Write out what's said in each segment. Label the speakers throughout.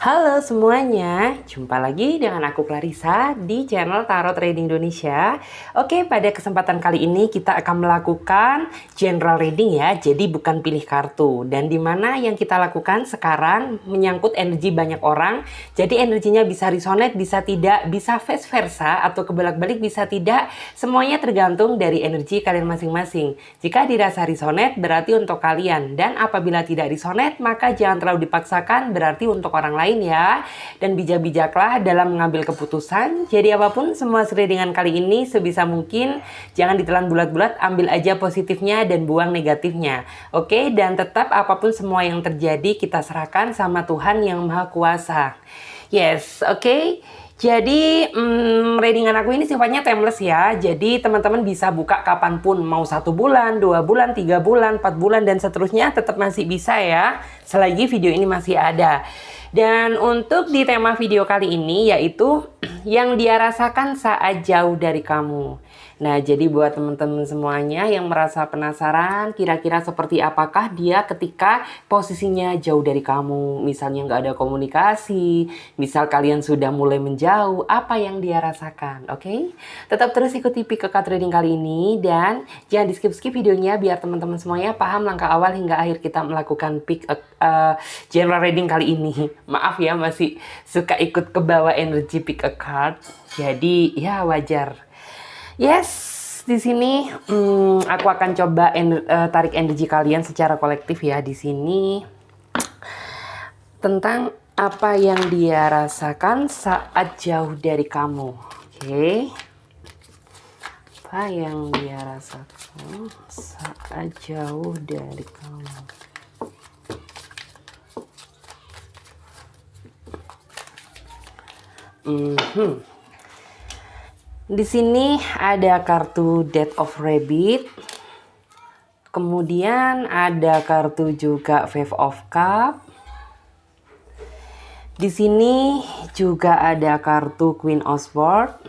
Speaker 1: Halo semuanya, jumpa lagi dengan aku Clarissa di channel Tarot Reading Indonesia. Oke, pada kesempatan kali ini kita akan melakukan general reading ya, jadi bukan pilih kartu. Dan dimana yang kita lakukan sekarang menyangkut energi banyak orang, jadi energinya bisa resonate, bisa tidak, bisa vice versa atau kebolak-balik bisa tidak, semuanya tergantung dari energi kalian masing-masing. Jika dirasa resonate berarti untuk kalian, dan apabila tidak resonate maka jangan terlalu dipaksakan, berarti untuk orang lain ya. Dan bijak-bijaklah dalam mengambil keputusan. Jadi apapun semua readingan kali ini sebisa mungkin jangan ditelan bulat-bulat, ambil aja positifnya dan buang negatifnya. Oke, dan tetap apapun semua yang terjadi kita serahkan sama Tuhan yang Maha Kuasa. Yes, oke. Jadi readingan aku ini sifatnya timeless ya. Jadi teman-teman bisa buka kapanpun, mau 1 bulan, 2 bulan, 3 bulan, 4 bulan dan seterusnya tetap masih bisa ya, selagi video ini masih ada. Dan untuk di tema video kali ini yaitu yang dia rasakan saat jauh dari kamu. Nah, jadi buat teman-teman semuanya yang merasa penasaran kira-kira seperti apakah dia ketika posisinya jauh dari kamu, misalnya nggak ada komunikasi, misal kalian sudah mulai menjauh, apa yang dia rasakan, oke? Tetap terus ikuti pick a card reading kali ini dan jangan di skip-skip videonya biar teman-teman semuanya paham langkah awal hingga akhir kita melakukan pick a general reading kali ini. Maaf ya, masih suka ikut ke bawah energi pick a card, jadi ya wajar. Yes, di sini aku akan coba tarik energi kalian secara kolektif ya di sini tentang apa yang dia rasakan saat jauh dari kamu. Oke. Apa yang dia rasakan saat jauh dari kamu? Di sini ada kartu Death of Rabbit. Kemudian ada kartu juga Five of Cup. Di sini juga ada kartu Queen of Swords.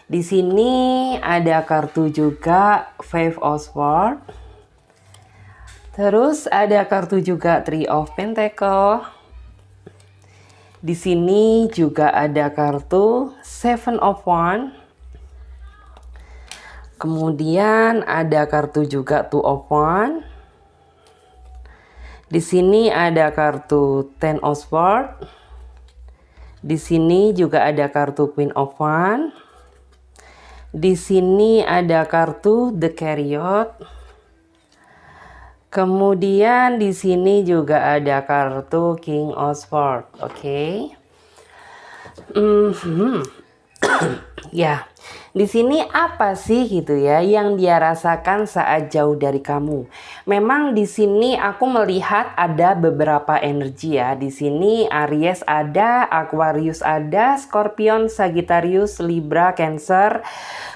Speaker 1: Di sini ada kartu juga Five of Swords. Terus ada kartu juga Three of Pentacles. Di sini juga ada kartu Seven of Wands. Kemudian ada kartu juga Two of Wands. Di sini ada kartu Ten of Swords. Di sini juga ada kartu Queen of Wands. Di sini ada kartu The Chariot. Kemudian di sini juga ada kartu King of Swords, oke? Ya, di sini apa sih gitu ya yang dia rasakan saat jauh dari kamu? Memang di sini aku melihat ada beberapa energi ya. Di sini Aries ada, Aquarius ada, Scorpion, Sagittarius, Libra, Cancer.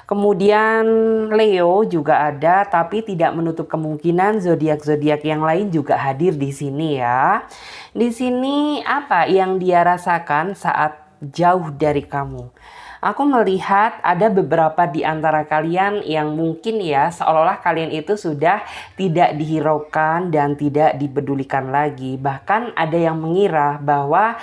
Speaker 1: Kemudian Leo juga ada, tapi tidak menutup kemungkinan zodiak-zodiak yang lain juga hadir di sini ya. Di sini apa yang dia rasakan saat jauh dari kamu? Aku melihat ada beberapa di antara kalian yang mungkin ya seolah-olah kalian itu sudah tidak dihiraukan dan tidak dipedulikan lagi. Bahkan ada yang mengira bahwa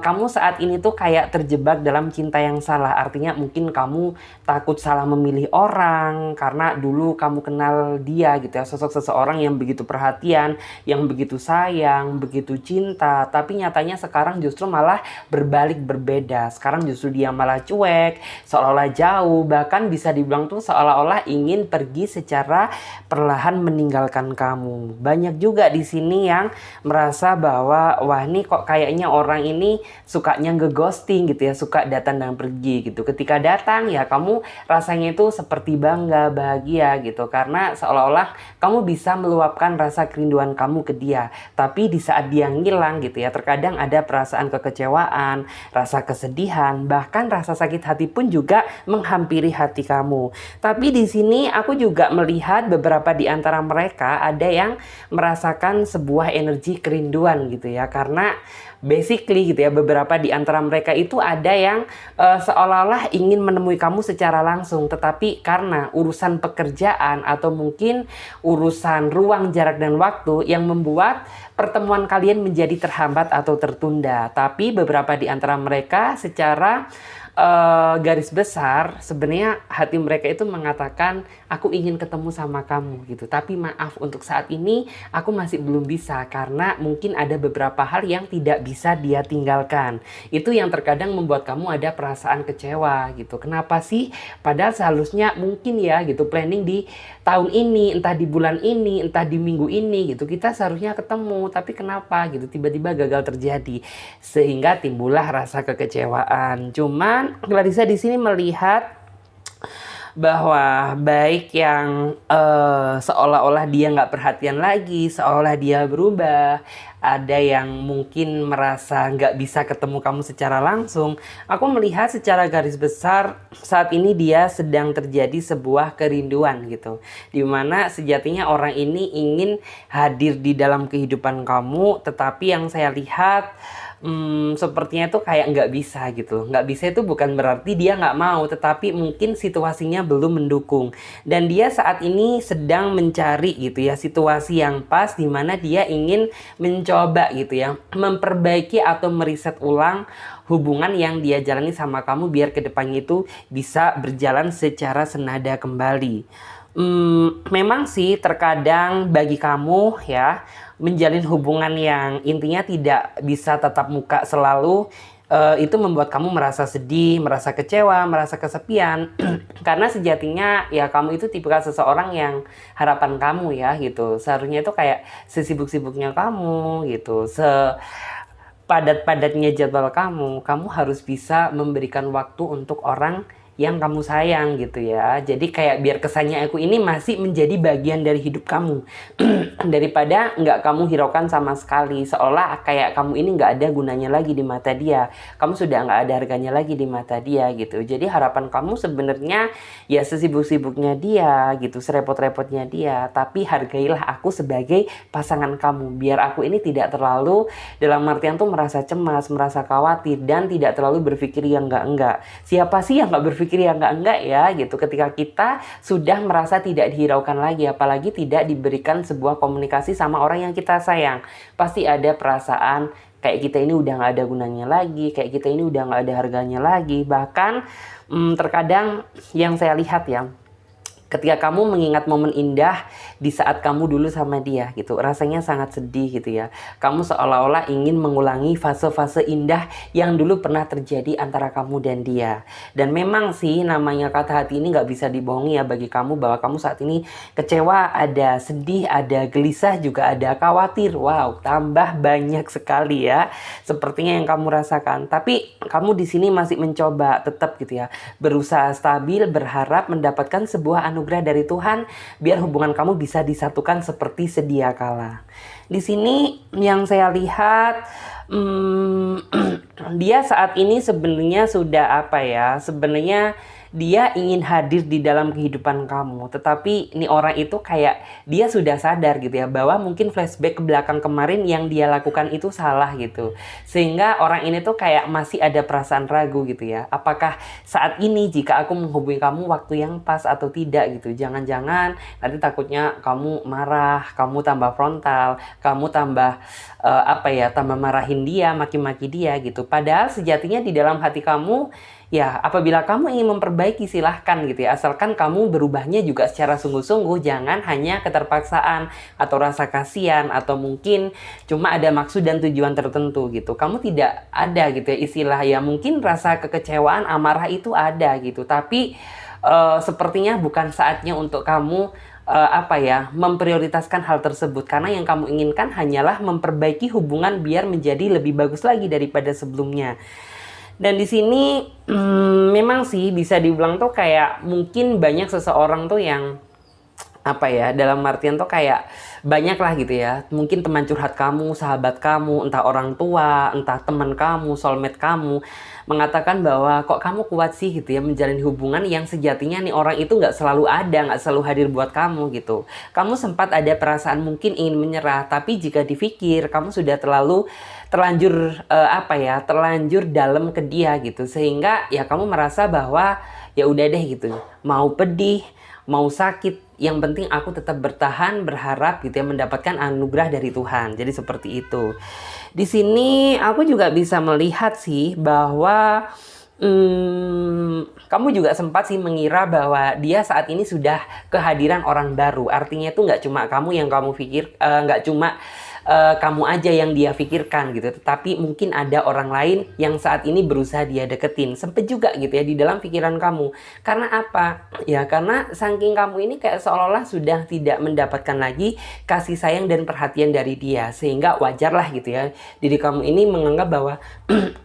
Speaker 1: kamu saat ini tuh kayak terjebak dalam cinta yang salah. Artinya mungkin kamu takut salah memilih orang karena dulu kamu kenal dia gitu ya. Sosok seseorang yang begitu perhatian, yang begitu sayang, begitu cinta. Tapi nyatanya sekarang justru malah berbalik berbeda. Sekarang justru dia malah cuek, seolah-olah jauh. Bahkan bisa dibilang tuh seolah-olah ingin pergi secara perlahan meninggalkan kamu. Banyak juga di sini yang merasa bahwa wah ini kok kayaknya orang ini sukanya ngeghosting gitu ya, suka datang dan pergi gitu. Ketika datang ya kamu rasanya itu seperti bangga, bahagia gitu karena seolah-olah kamu bisa meluapkan rasa kerinduan kamu ke dia. Tapi di saat dia ngilang gitu ya, terkadang ada perasaan kekecewaan, rasa kesedihan, bahkan rasa sakit hati pun juga menghampiri hati kamu. Tapi di sini aku juga melihat beberapa di antara mereka ada yang merasakan sebuah energi kerinduan gitu ya, karena basically terjadi gitu ya, beberapa di antara mereka itu ada yang seolah-olah ingin menemui kamu secara langsung, tetapi karena urusan pekerjaan atau mungkin urusan ruang, jarak, dan waktu yang membuat pertemuan kalian menjadi terhambat atau tertunda. Tapi beberapa di antara mereka secara garis besar sebenarnya hati mereka itu mengatakan aku ingin ketemu sama kamu gitu, tapi maaf untuk saat ini aku masih belum bisa karena mungkin ada beberapa hal yang tidak bisa dia tinggalkan. Itu yang terkadang membuat kamu ada perasaan kecewa gitu. Kenapa sih? Padahal seharusnya mungkin ya gitu planning di tahun ini, entah di bulan ini, entah di minggu ini gitu kita seharusnya ketemu, tapi kenapa gitu tiba-tiba gagal terjadi sehingga timbullah rasa kekecewaan. Cuman Clarissa di sini melihat bahwa baik yang seolah-olah dia nggak perhatian lagi, seolah dia berubah, ada yang mungkin merasa nggak bisa ketemu kamu secara langsung. Aku melihat secara garis besar saat ini dia sedang terjadi sebuah kerinduan gitu, dimana sejatinya orang ini ingin hadir di dalam kehidupan kamu, tetapi yang saya lihat sepertinya tuh kayak nggak bisa gitu. Nggak bisa itu bukan berarti dia nggak mau, tetapi mungkin situasinya belum mendukung. Dan dia saat ini sedang mencari gitu ya situasi yang pas di mana dia ingin mencoba gitu ya memperbaiki atau meriset ulang hubungan yang dia jalani sama kamu biar kedepannya itu bisa berjalan secara senada kembali. Memang sih terkadang bagi kamu ya menjalin hubungan yang intinya tidak bisa tatap muka selalu, itu membuat kamu merasa sedih, merasa kecewa, merasa kesepian. Karena sejatinya ya kamu itu tipikal seseorang yang harapan kamu ya gitu. Seharusnya itu kayak sesibuk-sibuknya kamu gitu, padat-padatnya jadwal kamu, kamu harus bisa memberikan waktu untuk orang yang kamu sayang gitu ya. Jadi kayak biar kesannya aku ini masih menjadi bagian dari hidup kamu daripada nggak kamu hiraukan sama sekali, seolah kayak kamu ini nggak ada gunanya lagi di mata dia, kamu sudah nggak ada harganya lagi di mata dia gitu. Jadi harapan kamu sebenarnya ya sesibuk-sibuknya dia gitu, serepot-repotnya dia, tapi hargailah aku sebagai pasangan kamu biar aku ini tidak terlalu dalam artian tuh merasa cemas, merasa khawatir, dan tidak terlalu berpikir yang enggak-enggak. Siapa sih yang nggak berpikir yang enggak-enggak ya gitu ketika kita sudah merasa tidak dihiraukan lagi, apalagi tidak diberikan sebuah komunikasi sama orang yang kita sayang. Pasti ada perasaan kayak kita ini udah nggak ada gunanya lagi, kayak kita ini udah nggak ada harganya lagi. Bahkan terkadang yang saya lihat ya, ketika kamu mengingat momen indah di saat kamu dulu sama dia gitu, rasanya sangat sedih gitu ya. Kamu seolah-olah ingin mengulangi fase-fase indah yang dulu pernah terjadi antara kamu dan dia. Dan memang sih namanya kata hati ini nggak bisa dibohongi ya bagi kamu, bahwa kamu saat ini kecewa, ada sedih, ada gelisah, juga ada khawatir. Wow, tambah banyak sekali ya sepertinya yang kamu rasakan. Tapi kamu di sini masih mencoba tetap gitu ya, berusaha stabil, berharap mendapatkan sebuah anugerah dari Tuhan biar hubungan kamu bisa disatukan seperti sedia kala. Di sini yang saya lihat dia saat ini sebenarnya sudah apa ya, sebenarnya dia ingin hadir di dalam kehidupan kamu, tetapi ini orang itu kayak dia sudah sadar gitu ya bahwa mungkin flashback ke belakang kemarin yang dia lakukan itu salah gitu, sehingga orang ini tuh kayak masih ada perasaan ragu gitu ya, apakah saat ini jika aku menghubungi kamu waktu yang pas atau tidak gitu. Jangan-jangan nanti takutnya kamu marah, kamu tambah frontal, kamu tambah tambah marahin dia, maki-maki dia gitu. Padahal sejatinya di dalam hati kamu ya, apabila kamu ingin memperbaiki silahkan gitu ya, asalkan kamu berubahnya juga secara sungguh-sungguh, jangan hanya keterpaksaan atau rasa kasihan atau mungkin cuma ada maksud dan tujuan tertentu gitu. Kamu tidak ada gitu ya istilah ya, mungkin rasa kekecewaan, amarah itu ada gitu, tapi sepertinya bukan saatnya untuk kamu memprioritaskan hal tersebut, karena yang kamu inginkan hanyalah memperbaiki hubungan biar menjadi lebih bagus lagi daripada sebelumnya. Dan di sini memang sih bisa dibilang tuh kayak mungkin banyak seseorang tuh yang apa ya, dalam artian tuh kayak banyak lah gitu ya, mungkin teman curhat kamu, sahabat kamu, entah orang tua, entah teman kamu, soulmate kamu, mengatakan bahwa kok kamu kuat sih gitu ya menjalin hubungan yang sejatinya nih orang itu nggak selalu ada, nggak selalu hadir buat kamu gitu. Kamu sempat ada perasaan mungkin ingin menyerah, tapi jika dipikir kamu sudah terlanjur apa ya, terlanjur dalam ke dia gitu, sehingga ya kamu merasa bahwa ya udah deh gitu, mau pedih, mau sakit, yang penting aku tetap bertahan, berharap gitu ya mendapatkan anugerah dari Tuhan. Jadi seperti itu. Di sini aku juga bisa melihat sih bahwa kamu juga sempat sih mengira bahwa dia saat ini sudah kehadiran orang baru. Artinya itu nggak cuma kamu yang kamu pikir, nggak cuma kamu aja yang dia pikirkan gitu, tetapi mungkin ada orang lain yang saat ini berusaha dia deketin. Sempet juga gitu ya di dalam pikiran kamu. Karena apa? Ya karena saking kamu ini kayak seolah-olah sudah tidak mendapatkan lagi kasih sayang dan perhatian dari dia, sehingga wajar lah gitu ya diri kamu ini menganggap bahwa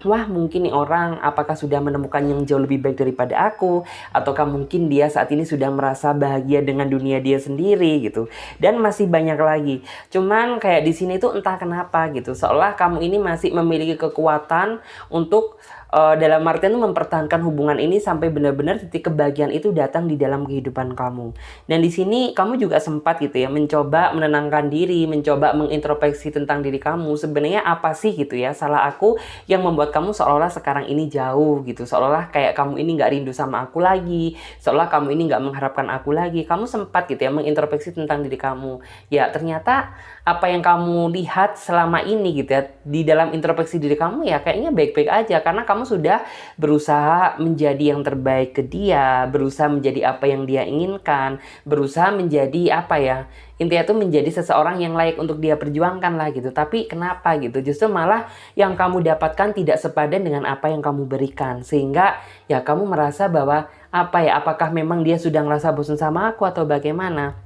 Speaker 1: wah mungkin nih orang apakah sudah menemukan yang jauh lebih baik daripada aku, ataukah mungkin dia saat ini sudah merasa bahagia dengan dunia dia sendiri gitu, dan masih banyak lagi. Cuman kayak di sini itu entah kenapa gitu, seolah kamu ini masih memiliki kekuatan untuk dalam artian itu mempertahankan hubungan ini sampai benar-benar titik kebahagiaan itu datang di dalam kehidupan kamu. Dan di sini kamu juga sempat gitu ya mencoba menenangkan diri, mencoba mengintrospeksi tentang diri kamu. Sebenarnya apa sih gitu ya salah aku yang membuat kamu seolah-olah sekarang ini jauh gitu, seolah kayak kamu ini nggak rindu sama aku lagi, seolah kamu ini nggak mengharapkan aku lagi. Kamu sempat gitu ya mengintrospeksi tentang diri kamu. Ya ternyata apa yang kamu lihat selama ini gitu ya di dalam introspeksi diri kamu ya kayaknya baik-baik aja, karena kamu sudah berusaha menjadi yang terbaik ke dia, berusaha menjadi apa yang dia inginkan, berusaha menjadi apa ya, intinya tuh menjadi seseorang yang layak untuk dia perjuangkan lah gitu. Tapi kenapa gitu, justru malah yang kamu dapatkan tidak sepadan dengan apa yang kamu berikan, sehingga ya kamu merasa bahwa apa ya, apakah memang dia sudah ngerasa bosan sama aku atau bagaimana.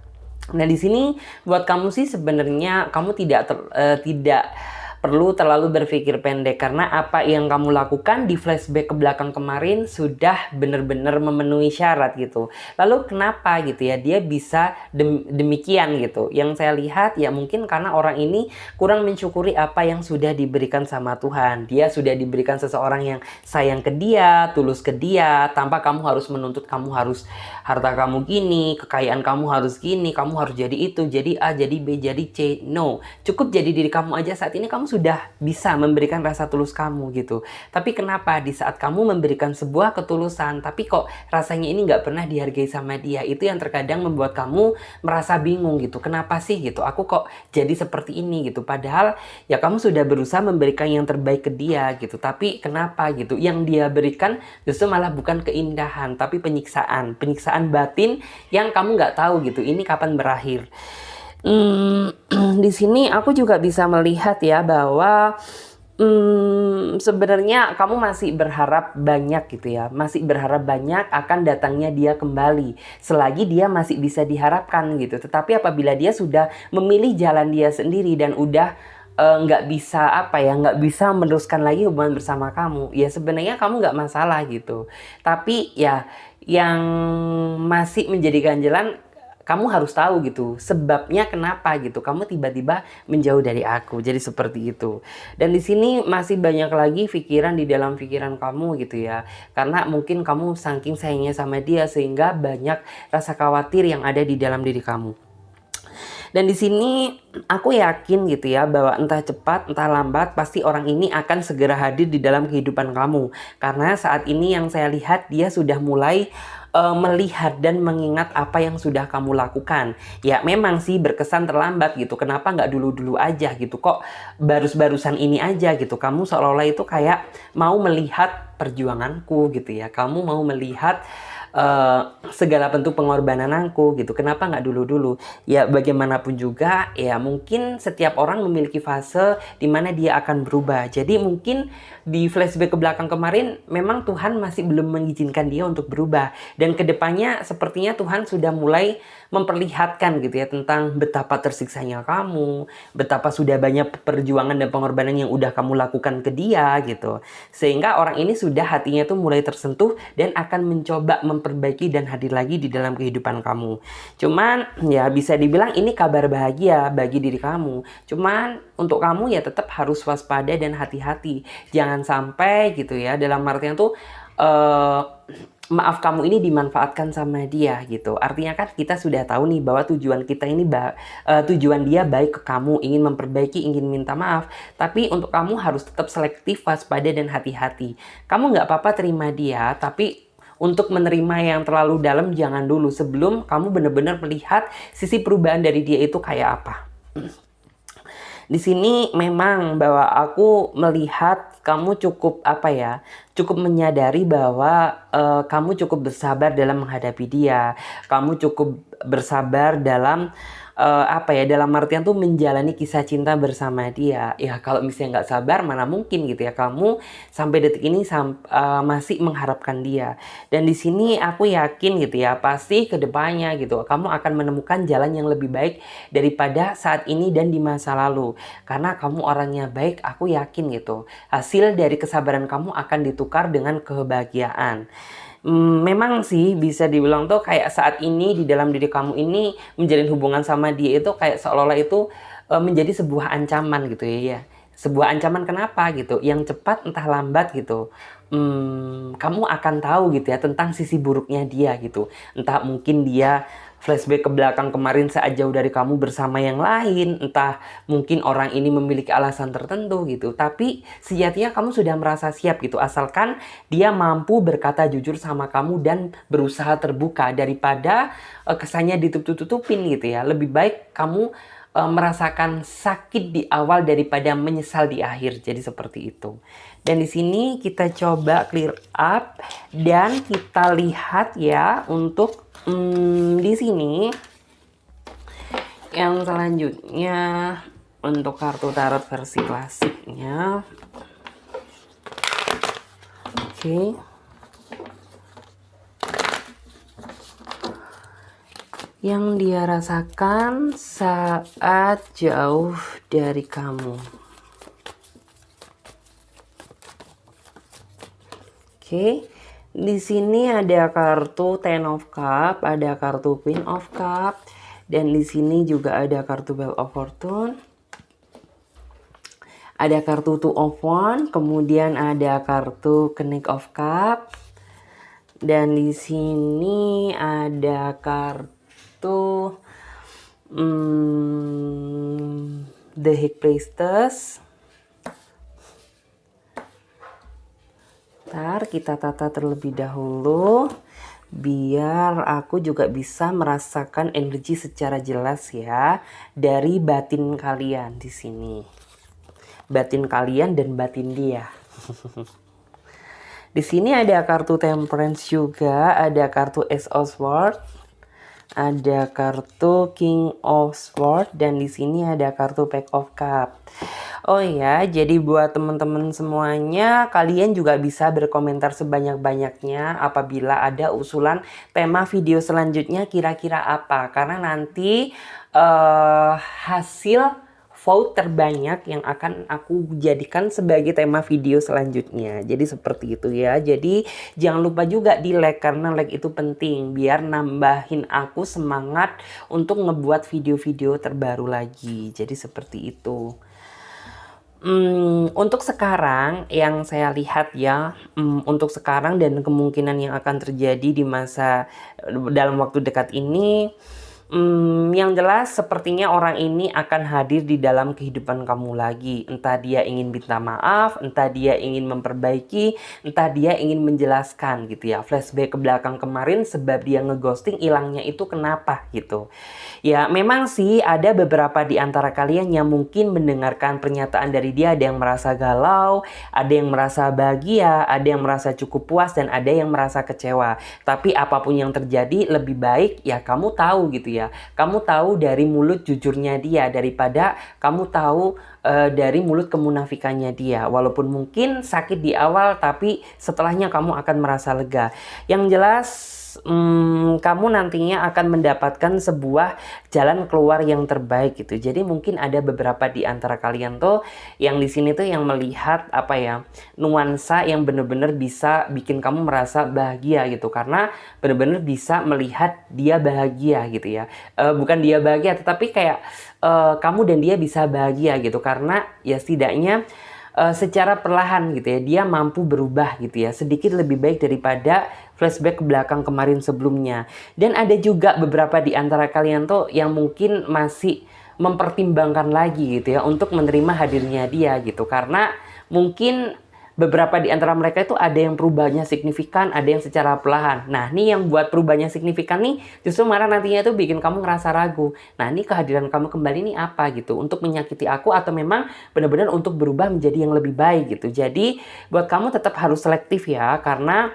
Speaker 1: Nah di sini buat kamu sih sebenarnya kamu tidak perlu terlalu berpikir pendek, karena apa yang kamu lakukan di flashback ke belakang kemarin sudah benar-benar memenuhi syarat gitu. Lalu kenapa gitu ya dia bisa demikian gitu? Yang saya lihat ya mungkin karena orang ini kurang mensyukuri apa yang sudah diberikan sama Tuhan. Dia sudah diberikan seseorang yang sayang ke dia, tulus ke dia, tanpa kamu harus menuntut kamu harus harta kamu gini, kekayaan kamu harus gini, kamu harus jadi itu, jadi A, jadi B, jadi C. No, cukup jadi diri kamu aja. Saat ini kamu sudah bisa memberikan rasa tulus kamu gitu. Tapi kenapa di saat kamu memberikan sebuah ketulusan, tapi kok rasanya ini nggak pernah dihargai sama dia? Itu yang terkadang membuat kamu merasa bingung gitu. Kenapa sih gitu? Aku kok jadi seperti ini gitu. Padahal ya kamu sudah berusaha memberikan yang terbaik ke dia gitu. Tapi kenapa gitu? Yang dia berikan justru malah bukan keindahan, tapi penyiksaan. Penyiksaan batin yang kamu nggak tahu gitu. Ini kapan berakhir? Di sini aku juga bisa melihat ya bahwa sebenarnya kamu masih berharap banyak gitu ya, masih berharap banyak akan datangnya dia kembali selagi dia masih bisa diharapkan gitu. Tetapi apabila dia sudah memilih jalan dia sendiri dan udah nggak bisa apa ya, nggak bisa meneruskan lagi hubungan bersama kamu, ya sebenarnya kamu nggak masalah gitu. Tapi ya yang masih menjadi ganjalan, kamu harus tahu gitu sebabnya kenapa gitu kamu tiba-tiba menjauh dari aku. Jadi seperti itu. Dan di sini masih banyak lagi pikiran di dalam pikiran kamu gitu ya, karena mungkin kamu saking sayangnya sama dia sehingga banyak rasa khawatir yang ada di dalam diri kamu. Dan di sini aku yakin gitu ya bahwa entah cepat entah lambat pasti orang ini akan segera hadir di dalam kehidupan kamu, karena saat ini yang saya lihat dia sudah mulai melihat dan mengingat apa yang sudah kamu lakukan. Ya memang sih berkesan terlambat gitu. Kenapa nggak dulu-dulu aja gitu? Kok barusan ini aja gitu? Kamu seolah-olah itu kayak mau melihat perjuanganku gitu ya. Kamu mau melihat segala bentuk pengorbanan aku gitu. Kenapa nggak dulu-dulu? Ya bagaimanapun juga ya mungkin setiap orang memiliki fase di mana dia akan berubah. Jadi mungkin di flashback ke belakang kemarin memang Tuhan masih belum mengizinkan dia untuk berubah, dan kedepannya sepertinya Tuhan sudah mulai memperlihatkan gitu ya tentang betapa tersiksanya kamu, betapa sudah banyak perjuangan dan pengorbanan yang udah kamu lakukan ke dia gitu, sehingga orang ini sudah hatinya tuh mulai tersentuh dan akan mencoba memperbaiki dan hadir lagi di dalam kehidupan kamu. Cuman ya bisa dibilang ini kabar bahagia bagi diri kamu. Cuman untuk kamu ya tetap harus waspada dan hati-hati. Jangan sampai gitu ya, dalam artian tuh maaf kamu ini dimanfaatkan sama dia gitu. Artinya kan kita sudah tahu nih bahwa tujuan kita ini tujuan dia baik ke kamu, ingin memperbaiki, ingin minta maaf. Tapi untuk kamu harus tetap selektif, waspada dan hati-hati. Kamu nggak apa-apa terima dia, tapi untuk menerima yang terlalu dalam jangan dulu sebelum kamu benar-benar melihat sisi perubahan dari dia itu kayak apa. Di sini memang bahwa aku melihat kamu cukup cukup menyadari bahwa kamu cukup bersabar dalam menghadapi dia. Kamu cukup bersabar dalam dalam artian tuh menjalani kisah cinta bersama dia. Ya kalau misalnya nggak sabar mana mungkin gitu ya kamu sampai detik ini masih mengharapkan dia. Dan di sini aku yakin gitu ya pasti kedepannya gitu kamu akan menemukan jalan yang lebih baik daripada saat ini dan di masa lalu. Karena kamu orangnya baik, aku yakin gitu. Hasil dari kesabaran kamu akan ditukar dengan kebahagiaan. Memang sih bisa dibilang tuh kayak saat ini di dalam diri kamu ini menjalin hubungan sama dia itu kayak seolah-olah itu menjadi sebuah ancaman gitu ya. Sebuah ancaman kenapa gitu? Yang cepat entah lambat gitu. Kamu akan tahu gitu ya tentang sisi buruknya dia gitu. Entah mungkin dia flashback ke belakang kemarin saat jauh dari kamu bersama yang lain, entah mungkin orang ini memiliki alasan tertentu gitu, tapi sejatinya kamu sudah merasa siap gitu, asalkan dia mampu berkata jujur sama kamu dan berusaha terbuka daripada kesannya ditutup-tutupin gitu ya. Lebih baik kamu merasakan sakit di awal daripada menyesal di akhir. Jadi seperti itu. Dan di sini kita coba clear up dan kita lihat ya untuk di sini yang selanjutnya untuk kartu tarot versi klasiknya. Oke. Yang dia rasakan saat jauh dari kamu. Oke. Di sini ada kartu Ten of Cup, ada kartu Queen of Cup, dan di sini juga ada kartu Wheel of Fortune. Ada kartu Two of Wands, kemudian ada kartu Knight of Cup. Dan di sini ada kartu The High Priestess. Ntar kita tata terlebih dahulu biar aku juga bisa merasakan energi secara jelas ya dari batin kalian di sini. Batin kalian dan batin dia. Di sini ada kartu Temperance juga, ada kartu Ace of Swords, ada kartu King of Swords, dan di sini ada kartu Pack of Cup. Oh ya, jadi buat teman-teman semuanya, kalian juga bisa berkomentar sebanyak-banyaknya apabila ada usulan tema video selanjutnya kira-kira apa. Karena nanti hasil vote terbanyak yang akan aku jadikan sebagai tema video selanjutnya. Jadi seperti itu ya. Jadi jangan lupa juga di like karena like itu penting biar nambahin aku semangat untuk ngebuat video-video terbaru lagi. Jadi seperti itu. Untuk sekarang yang saya lihat ya, untuk sekarang dan kemungkinan yang akan terjadi di dalam waktu dekat ini, yang jelas sepertinya orang ini akan hadir di dalam kehidupan kamu lagi. Entah dia ingin minta maaf, entah dia ingin memperbaiki, entah dia ingin menjelaskan gitu ya. Flashback ke belakang kemarin sebab dia ngeghosting, hilangnya itu kenapa gitu. Ya memang sih ada beberapa di antara kalian yang mungkin mendengarkan pernyataan dari dia, ada yang merasa galau, ada yang merasa bahagia, ada yang merasa cukup puas, dan ada yang merasa kecewa. Tapi apapun yang terjadi lebih baik ya kamu tahu gitu ya. Kamu tahu dari mulut jujurnya dia daripada kamu tahu dari mulut kemunafikannya dia. Walaupun mungkin sakit di awal, tapi setelahnya kamu akan merasa lega. Yang jelas kamu nantinya akan mendapatkan sebuah jalan keluar yang terbaik gitu. Jadi mungkin ada beberapa di antara kalian tuh yang di sini tuh yang melihat apa ya, nuansa yang bener-bener bisa bikin kamu merasa bahagia gitu, karena bener-bener bisa melihat dia bahagia gitu ya. Bukan dia bahagia, tetapi kayak kamu dan dia bisa bahagia gitu, karena ya setidaknya secara perlahan gitu ya, dia mampu berubah gitu ya, sedikit lebih baik daripada flashback ke belakang kemarin sebelumnya. Dan ada juga beberapa di antara kalian tuh yang mungkin masih mempertimbangkan lagi gitu ya untuk menerima hadirnya dia gitu, karena mungkin beberapa di antara mereka itu ada yang perubahannya signifikan, ada yang secara perlahan. Nah, nih yang buat perubahannya signifikan nih, justru malah nantinya itu bikin kamu ngerasa ragu. Nah, ini kehadiran kamu kembali ini apa gitu? Untuk menyakiti aku atau memang benar-benar untuk berubah menjadi yang lebih baik gitu. Jadi, buat kamu tetap harus selektif ya, karena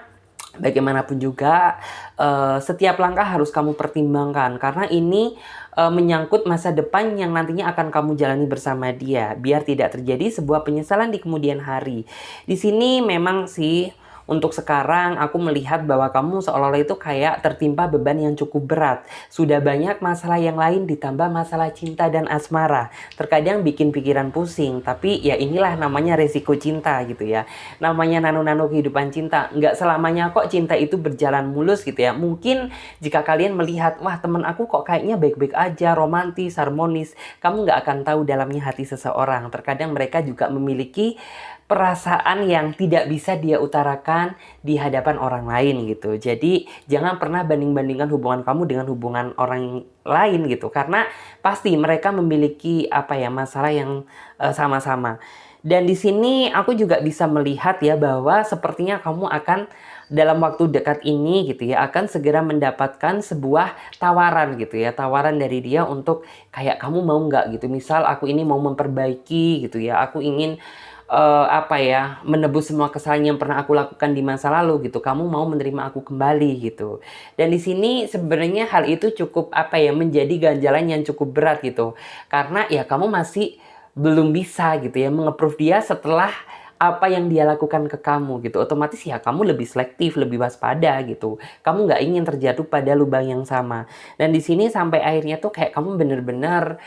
Speaker 1: bagaimanapun juga setiap langkah harus kamu pertimbangkan, karena ini menyangkut masa depan yang nantinya akan kamu jalani bersama dia, biar tidak terjadi sebuah penyesalan di kemudian hari. Di sini memang sih untuk sekarang aku melihat bahwa kamu seolah-olah itu kayak tertimpa beban yang cukup berat. Sudah banyak masalah yang lain ditambah masalah cinta dan asmara. Terkadang bikin pikiran pusing, tapi ya inilah namanya resiko cinta gitu ya. Namanya nano-nano kehidupan cinta. Nggak selamanya kok cinta itu berjalan mulus gitu ya. Mungkin jika kalian melihat, wah temen aku kok kayaknya baik-baik aja, romantis, harmonis. Kamu nggak akan tahu dalamnya hati seseorang. Terkadang mereka juga memiliki perasaan yang tidak bisa dia utarakan di hadapan orang lain gitu. Jadi jangan pernah banding-bandingkan hubungan kamu dengan hubungan orang lain gitu, karena pasti mereka memiliki apa ya, masalah yang sama-sama. Dan di sini aku juga bisa melihat ya bahwa sepertinya kamu akan dalam waktu dekat ini gitu ya akan segera mendapatkan sebuah tawaran gitu ya, tawaran dari dia untuk kayak kamu mau nggak gitu. Misal aku ini mau memperbaiki gitu ya, aku ingin apa ya, menebus semua kesalahan yang pernah aku lakukan di masa lalu gitu. Kamu mau menerima aku kembali gitu. Dan di sini sebenarnya hal itu cukup apa ya, menjadi ganjalan yang cukup berat gitu. Karena ya kamu masih belum bisa gitu ya menge-approve dia setelah apa yang dia lakukan ke kamu gitu. Otomatis ya kamu lebih selektif, lebih waspada gitu. Kamu nggak ingin terjatuh pada lubang yang sama. Dan di sini sampai akhirnya tuh kayak kamu bener-bener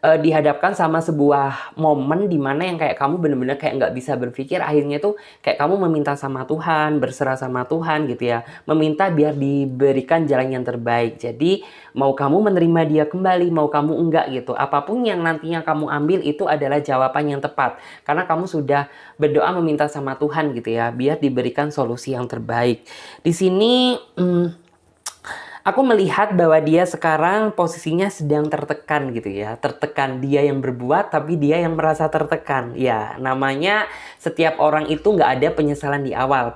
Speaker 1: dihadapkan sama sebuah momen dimana yang kayak kamu bener-bener kayak nggak bisa berpikir. Akhirnya tuh kayak kamu meminta sama Tuhan, berserah sama Tuhan gitu ya, meminta biar diberikan jalan yang terbaik. Jadi mau kamu menerima dia kembali, mau kamu enggak gitu, apapun yang nantinya kamu ambil itu adalah jawaban yang tepat, karena kamu sudah berdoa meminta sama Tuhan gitu ya, biar diberikan solusi yang terbaik. Di sini aku melihat bahwa dia sekarang posisinya sedang tertekan gitu ya. Tertekan, dia yang berbuat tapi dia yang merasa tertekan. Ya, namanya setiap orang itu nggak ada penyesalan di awal.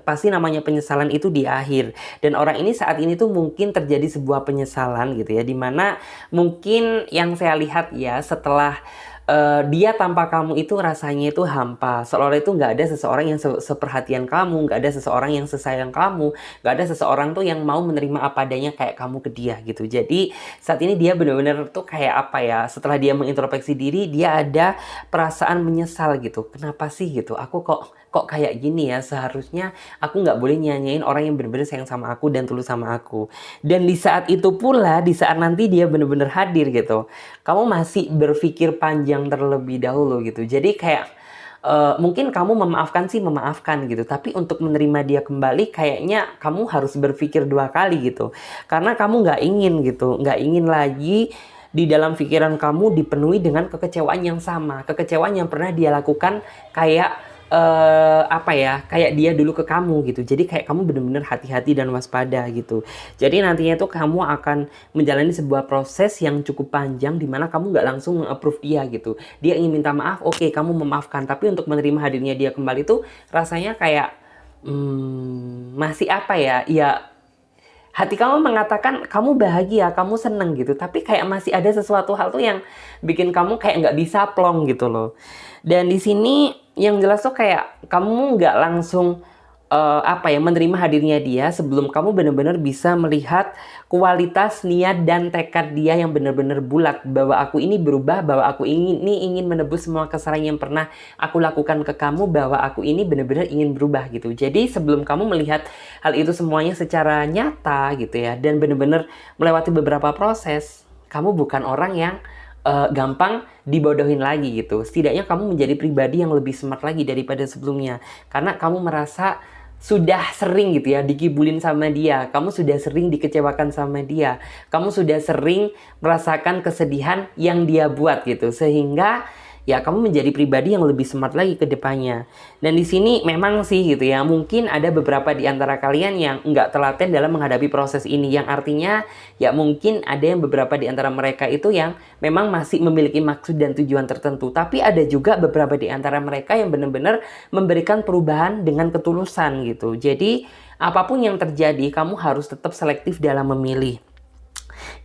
Speaker 1: Pasti namanya penyesalan itu di akhir. Dan orang ini saat ini tuh mungkin terjadi sebuah penyesalan gitu ya. Dimana mungkin yang saya lihat ya setelah dia tanpa kamu itu rasanya itu hampa. Seolah itu nggak ada seseorang yang seperhatian kamu, nggak ada seseorang yang sesayang kamu, nggak ada seseorang tuh yang mau menerima apa adanya kayak kamu ke dia gitu. Jadi saat ini dia benar-benar tuh kayak apa ya, setelah dia mengintrospeksi diri, dia ada perasaan menyesal gitu. Kenapa sih gitu? Aku kok kayak gini ya, seharusnya aku nggak boleh nyanyiin orang yang benar-benar sayang sama aku dan tulus sama aku. Dan di saat itu pula, di saat nanti dia benar-benar hadir gitu, kamu masih berpikir panjang terlebih dahulu gitu. Jadi kayak mungkin kamu memaafkan sih memaafkan gitu, tapi untuk menerima dia kembali kayaknya kamu harus berpikir dua kali gitu, karena kamu nggak ingin gitu, nggak ingin lagi di dalam pikiran kamu dipenuhi dengan kekecewaan yang sama, kekecewaan yang pernah dia lakukan kayak apa ya, kayak dia dulu ke kamu gitu. Jadi kayak kamu bener-bener hati-hati dan waspada gitu. Jadi nantinya tuh kamu akan menjalani sebuah proses yang cukup panjang dimana kamu nggak langsung nge-approve dia gitu. Dia ingin minta maaf, oke, kamu memaafkan, tapi untuk menerima hadirnya dia kembali tuh rasanya kayak masih apa ya, ya hati kamu mengatakan kamu bahagia, kamu seneng gitu, tapi kayak masih ada sesuatu hal tuh yang bikin kamu kayak nggak bisa plong gitu loh. Dan di sini yang jelas tuh kayak kamu nggak langsung apa ya, menerima hadirnya dia sebelum kamu benar-benar bisa melihat kualitas niat dan tekad dia yang benar-benar bulat bahwa aku ini berubah, bahwa aku ingin menebus semua kesalahan yang pernah aku lakukan ke kamu, bahwa aku ini benar-benar ingin berubah gitu. Jadi sebelum kamu melihat hal itu semuanya secara nyata gitu ya, dan benar-benar melewati beberapa proses, kamu bukan orang yang gampang dibodohin lagi gitu. Setidaknya kamu menjadi pribadi yang lebih smart lagi daripada sebelumnya. Karena kamu merasa sudah sering gitu ya dikibulin sama dia, kamu sudah sering dikecewakan sama dia, kamu sudah sering merasakan kesedihan yang dia buat gitu, sehingga ya kamu menjadi pribadi yang lebih smart lagi ke depannya. Dan di sini memang sih gitu ya, mungkin ada beberapa di antara kalian yang nggak telaten dalam menghadapi proses ini, yang artinya ya mungkin ada yang beberapa di antara mereka itu yang memang masih memiliki maksud dan tujuan tertentu, tapi ada juga beberapa di antara mereka yang benar-benar memberikan perubahan dengan ketulusan gitu. Jadi apapun yang terjadi, kamu harus tetap selektif dalam memilih.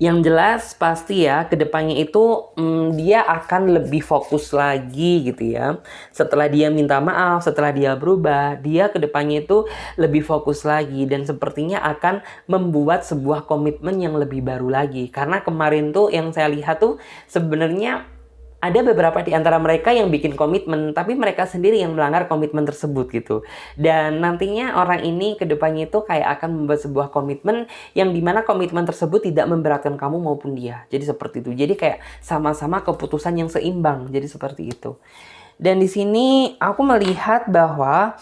Speaker 1: Yang jelas pasti ya kedepannya itu dia akan lebih fokus lagi gitu ya. Setelah dia minta maaf, setelah dia berubah, dia kedepannya itu lebih fokus lagi dan sepertinya akan membuat sebuah komitmen yang lebih baru lagi. Karena kemarin tuh yang saya lihat tuh sebenarnya ada beberapa di antara mereka yang bikin komitmen, tapi mereka sendiri yang melanggar komitmen tersebut gitu. Dan nantinya orang ini kedepannya itu kayak akan membuat sebuah komitmen yang dimana komitmen tersebut tidak memberatkan kamu maupun dia. Jadi seperti itu. Jadi kayak sama-sama keputusan yang seimbang. Jadi seperti itu. Dan di sini aku melihat bahwa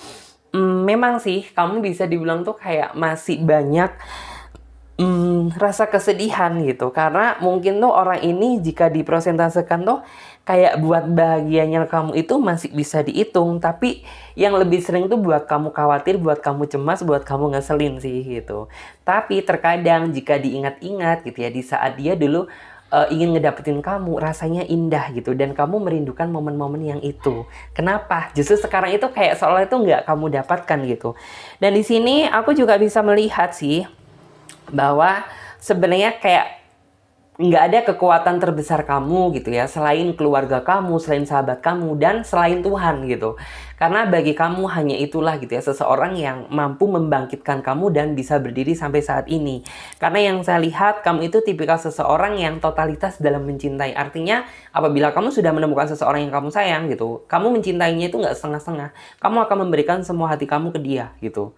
Speaker 1: memang sih kamu bisa dibilang tuh kayak masih banyak rasa kesedihan gitu, karena mungkin tuh orang ini jika dipresentasekan tuh kayak buat bahagianya kamu itu masih bisa dihitung, tapi yang lebih sering tuh buat kamu khawatir, buat kamu cemas, buat kamu ngeselin sih gitu. Tapi terkadang jika diingat-ingat gitu ya, di saat dia dulu ingin ngedapetin kamu, rasanya indah gitu, dan kamu merindukan momen-momen yang itu. Kenapa? Justru sekarang itu kayak seolah itu nggak kamu dapatkan gitu. Dan di sini aku juga bisa melihat sih bahwa sebenarnya kayak nggak ada kekuatan terbesar kamu gitu ya, selain keluarga kamu, selain sahabat kamu, dan selain Tuhan gitu. Karena bagi kamu hanya itulah gitu ya, seseorang yang mampu membangkitkan kamu dan bisa berdiri sampai saat ini. Karena yang saya lihat, kamu itu tipikal seseorang yang totalitas dalam mencintai. Artinya apabila kamu sudah menemukan seseorang yang kamu sayang gitu, kamu mencintainya itu nggak setengah-setengah. Kamu akan memberikan semua hati kamu ke dia gitu.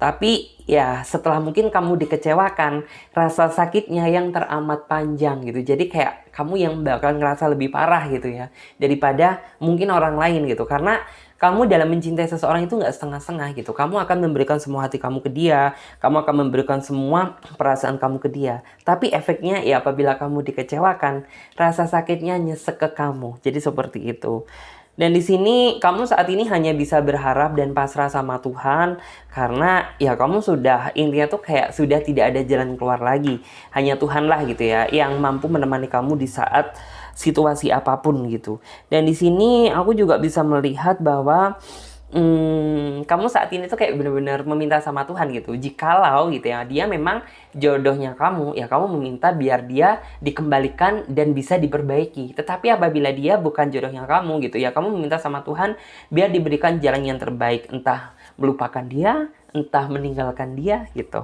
Speaker 1: Tapi ya setelah mungkin kamu dikecewakan, rasa sakitnya yang teramat panjang gitu. Jadi kayak kamu yang bakal ngerasa lebih parah gitu ya, daripada mungkin orang lain gitu. Karena kamu dalam mencintai seseorang itu nggak setengah-setengah gitu. Kamu akan memberikan semua hati kamu ke dia, kamu akan memberikan semua perasaan kamu ke dia. Tapi efeknya ya apabila kamu dikecewakan, rasa sakitnya nyesek ke kamu. Jadi seperti itu. Dan di sini kamu saat ini hanya bisa berharap dan pasrah sama Tuhan, karena ya kamu sudah, intinya tuh kayak sudah tidak ada jalan keluar lagi. Hanya Tuhan lah gitu ya yang mampu menemani kamu di saat situasi apapun gitu. Dan di sini aku juga bisa melihat bahwa kamu saat ini tuh kayak benar-benar meminta sama Tuhan gitu. Jikalau gitu ya dia memang jodohnya kamu, ya kamu meminta biar dia dikembalikan dan bisa diperbaiki. Tetapi apabila dia bukan jodohnya kamu gitu ya, kamu meminta sama Tuhan biar diberikan jalan yang terbaik, entah melupakan dia, entah meninggalkan dia gitu.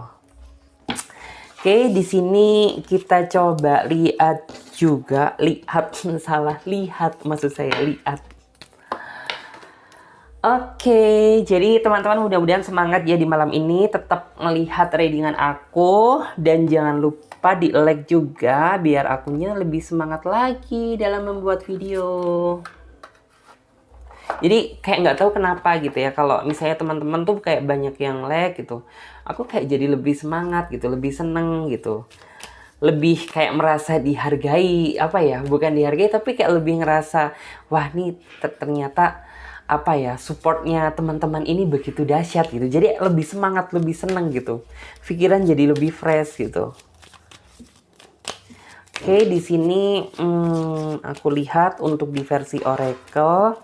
Speaker 1: Oke, di sini kita coba lihat juga, lihat maksud saya lihat. Oke, jadi teman-teman mudah-mudahan semangat ya di malam ini, tetap melihat readingan aku, dan jangan lupa di like juga biar akunya lebih semangat lagi dalam membuat video. Jadi kayak nggak tahu kenapa gitu ya, kalau misalnya teman-teman tuh kayak banyak yang like gitu, aku kayak jadi lebih semangat gitu, lebih seneng gitu, lebih kayak merasa dihargai, apa ya, bukan dihargai tapi kayak lebih ngerasa wah nih ternyata apa ya, supportnya teman-teman ini begitu dahsyat gitu. Jadi lebih semangat, lebih seneng gitu. Pikiran jadi lebih fresh gitu. Oke, di sini aku lihat untuk di versi Oracle.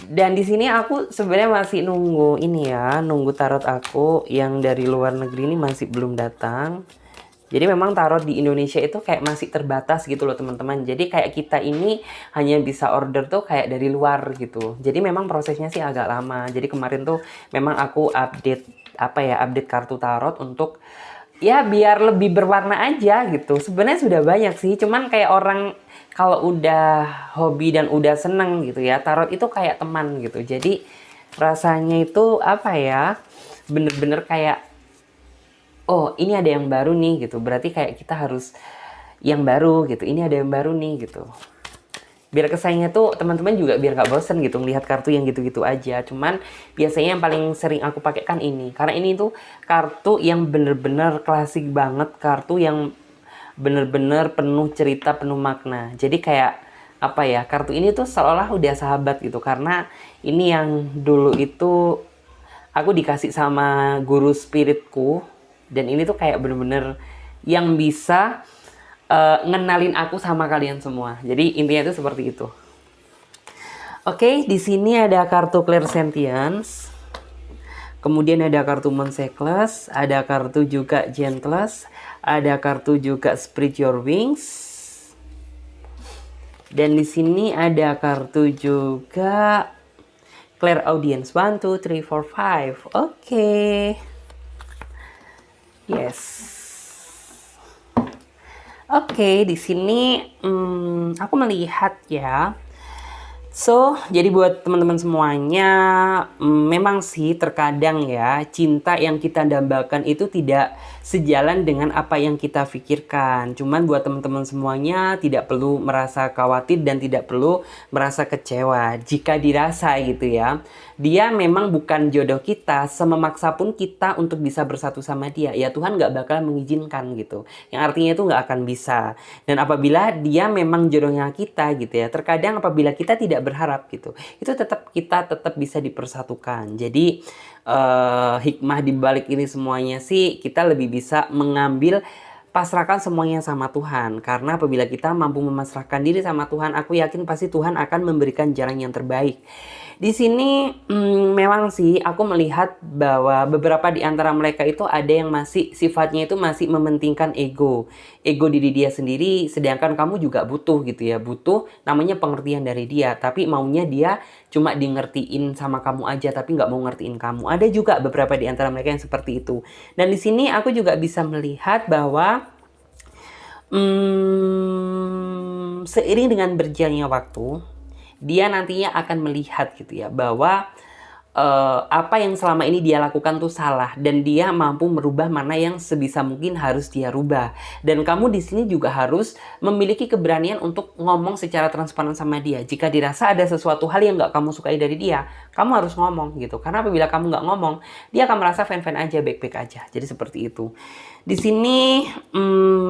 Speaker 1: Dan di sini aku sebenarnya masih nunggu ini ya, nunggu tarot aku yang dari luar negeri ini masih belum datang. Jadi memang tarot di Indonesia itu kayak masih terbatas gitu loh teman-teman. Jadi kayak kita ini hanya bisa order tuh kayak dari luar gitu. Jadi memang prosesnya sih agak lama. Jadi kemarin tuh memang aku update kartu tarot untuk ya biar lebih berwarna aja gitu. Sebenarnya sudah banyak sih, cuman kayak orang kalau udah hobi dan udah seneng gitu ya, tarot itu kayak teman gitu. Jadi rasanya itu apa ya, bener-bener kayak oh ini ada yang baru nih gitu, berarti kayak kita harus yang baru gitu, ini ada yang baru nih gitu. Biar kesannya tuh teman-teman juga biar nggak bosen gitu ngelihat kartu yang gitu-gitu aja. Cuman biasanya yang paling sering aku pakai kan ini, karena ini tuh kartu yang bener-bener klasik banget, kartu yang bener-bener penuh cerita, penuh makna. Jadi kayak apa ya, kartu ini tuh seolah udah sahabat gitu, karena ini yang dulu itu aku dikasih sama guru spiritku, dan ini tuh kayak bener-bener yang bisa ngenalin aku sama kalian semua. Jadi intinya itu seperti itu. Oke, di sini ada kartu Clairsentience. Kemudian ada kartu Moon Cycles, ada kartu juga Gentlest, ada kartu juga Spread Your Wings. Dan di sini ada kartu juga Clairaudience 1 2 3 4 5. Oke. Yes. Oke, di sini aku melihat ya. So, jadi buat teman-teman semuanya, memang sih terkadang ya, cinta yang kita dambakan itu tidak sejalan dengan apa yang kita pikirkan. Cuman buat teman-teman semuanya tidak perlu merasa khawatir dan tidak perlu merasa kecewa jika dirasa gitu ya. Dia memang bukan jodoh kita, sememaksa pun kita untuk bisa bersatu sama dia, ya Tuhan nggak bakal mengizinkan gitu. Yang artinya itu nggak akan bisa. Dan apabila dia memang jodohnya kita gitu ya, terkadang apabila kita tidak berharap gitu, itu kita tetap bisa dipersatukan. Jadi hikmah di balik ini semuanya sih kita lebih bisa mengambil pasrahkan semuanya sama Tuhan. Karena apabila kita mampu memasrahkan diri sama Tuhan, aku yakin pasti Tuhan akan memberikan jalan yang terbaik. Di sini memang sih aku melihat bahwa beberapa di antara mereka itu ada yang masih sifatnya itu masih mementingkan ego diri dia sendiri, sedangkan kamu juga butuh gitu ya, butuh namanya pengertian dari dia, tapi maunya dia cuma di ngertiin sama kamu aja tapi nggak mau ngertiin kamu. Ada juga beberapa di antara mereka yang seperti itu. Dan di sini aku juga bisa melihat bahwa seiring dengan berjalannya waktu, dia nantinya akan melihat gitu ya bahwa apa yang selama ini dia lakukan tuh salah, dan dia mampu merubah mana yang sebisa mungkin harus dia rubah. Dan kamu di sini juga harus memiliki keberanian untuk ngomong secara transparan sama dia. Jika dirasa ada sesuatu hal yang nggak kamu sukai dari dia, kamu harus ngomong gitu. Karena apabila kamu nggak ngomong, dia akan merasa fan-fan aja, baik-baik aja. Jadi seperti itu. Di sini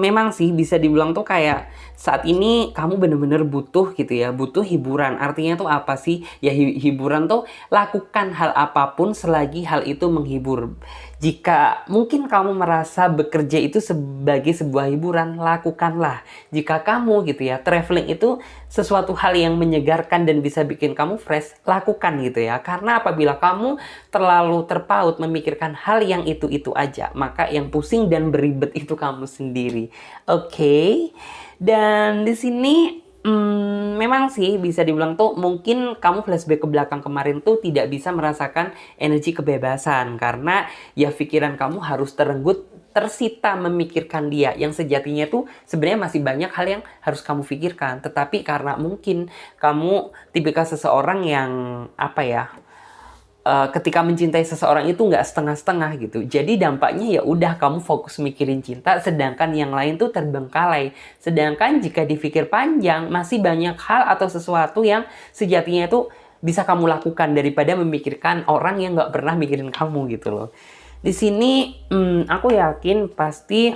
Speaker 1: memang sih bisa dibilang tuh kayak saat ini kamu bener-bener butuh gitu ya, butuh hiburan. Artinya tuh apa sih? Ya hiburan tuh lakukan hal apapun selagi hal itu menghibur. Jika mungkin kamu merasa bekerja itu sebagai sebuah hiburan, lakukanlah. Jika kamu gitu ya, traveling itu sesuatu hal yang menyegarkan dan bisa bikin kamu fresh, lakukan gitu ya. Karena apabila kamu terlalu terpaut memikirkan hal yang itu-itu aja, maka yang pusing dan beribet itu kamu sendiri. Oke. Dan di sini memang sih bisa dibilang tuh mungkin kamu flashback ke belakang kemarin tuh tidak bisa merasakan energi kebebasan, karena ya pikiran kamu harus terenggut, tersita memikirkan dia yang sejatinya tuh sebenarnya masih banyak hal yang harus kamu pikirkan. Tetapi karena mungkin kamu tipikal seseorang yang apa ya, ketika mencintai seseorang itu nggak setengah-setengah gitu. Jadi dampaknya ya udah kamu fokus mikirin cinta, sedangkan yang lain tuh terbengkalai. Sedangkan jika dipikir panjang, masih banyak hal atau sesuatu yang sejatinya itu bisa kamu lakukan daripada memikirkan orang yang nggak pernah mikirin kamu gitu loh. Di sini aku yakin pasti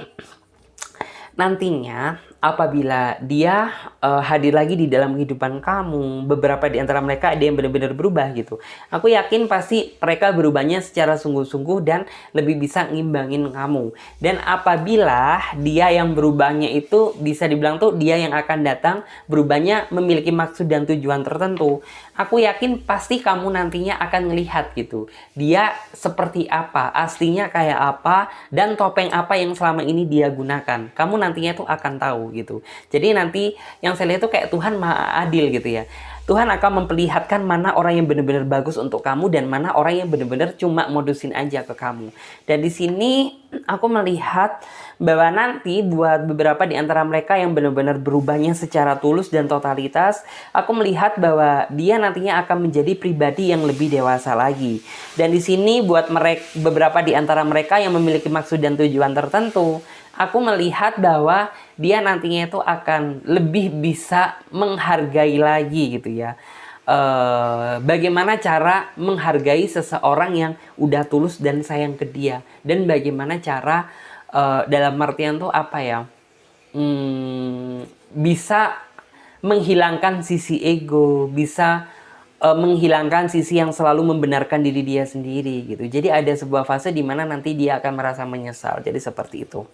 Speaker 1: nantinya apabila dia hadir lagi di dalam kehidupan kamu, beberapa di antara mereka ada yang benar-benar berubah gitu. Aku yakin pasti mereka berubahnya secara sungguh-sungguh dan lebih bisa ngimbangin kamu. Dan apabila dia yang berubahnya itu bisa dibilang tuh dia yang akan datang berubahnya memiliki maksud dan tujuan tertentu, aku yakin pasti kamu nantinya akan melihat gitu. Dia seperti apa, aslinya kayak apa, dan topeng apa yang selama ini dia gunakan. Kamu nantinya tuh akan tahu gitu. Jadi nanti yang saya lihat tuh kayak Tuhan maha adil gitu ya. Tuhan akan memperlihatkan mana orang yang benar-benar bagus untuk kamu dan mana orang yang benar-benar cuma modusin aja ke kamu. Dan di sini aku melihat bahwa nanti buat beberapa di antara mereka yang benar-benar berubahnya secara tulus dan totalitas, aku melihat bahwa dia nantinya akan menjadi pribadi yang lebih dewasa lagi. Dan di sini buat mereka, beberapa di antara mereka yang memiliki maksud dan tujuan tertentu, aku melihat bahwa dia nantinya itu akan lebih bisa menghargai lagi gitu ya. Bagaimana cara menghargai seseorang yang udah tulus dan sayang ke dia, dan bagaimana cara dalam artian tuh apa ya, bisa menghilangkan sisi ego, bisa menghilangkan sisi yang selalu membenarkan diri dia sendiri gitu. Jadi ada sebuah fase di mana nanti dia akan merasa menyesal. Jadi seperti itu.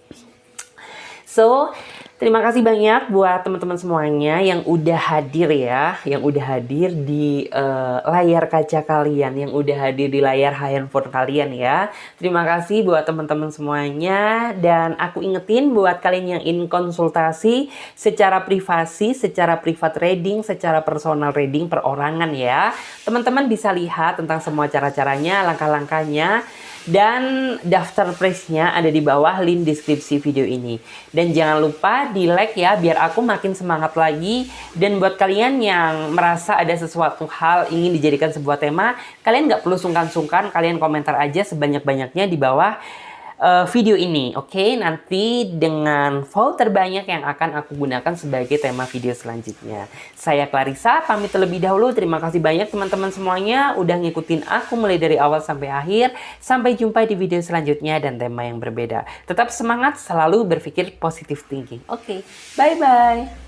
Speaker 1: So, terima kasih banyak buat teman-teman semuanya yang udah hadir ya, yang udah hadir di layar kaca kalian, yang udah hadir di layar handphone kalian ya. Terima kasih buat teman-teman semuanya, dan aku ingetin buat kalian yang ingin konsultasi secara privasi, secara privat reading, secara personal reading perorangan ya. Teman-teman bisa lihat tentang semua cara-caranya, langkah-langkahnya, dan daftar price-nya ada di bawah link deskripsi video ini. Dan jangan lupa di like ya, biar aku makin semangat lagi. Dan buat kalian yang merasa ada sesuatu hal ingin dijadikan sebuah tema, kalian nggak perlu sungkan-sungkan, kalian komentar aja sebanyak-banyaknya di bawah video ini. Oke, nanti dengan vote terbanyak yang akan aku gunakan sebagai tema video selanjutnya. Saya Clarissa, pamit terlebih dahulu. Terima kasih banyak teman-teman semuanya udah ngikutin aku mulai dari awal sampai akhir. Sampai jumpa di video selanjutnya dan tema yang berbeda. Tetap semangat, selalu berpikir positive thinking. Oke, bye-bye.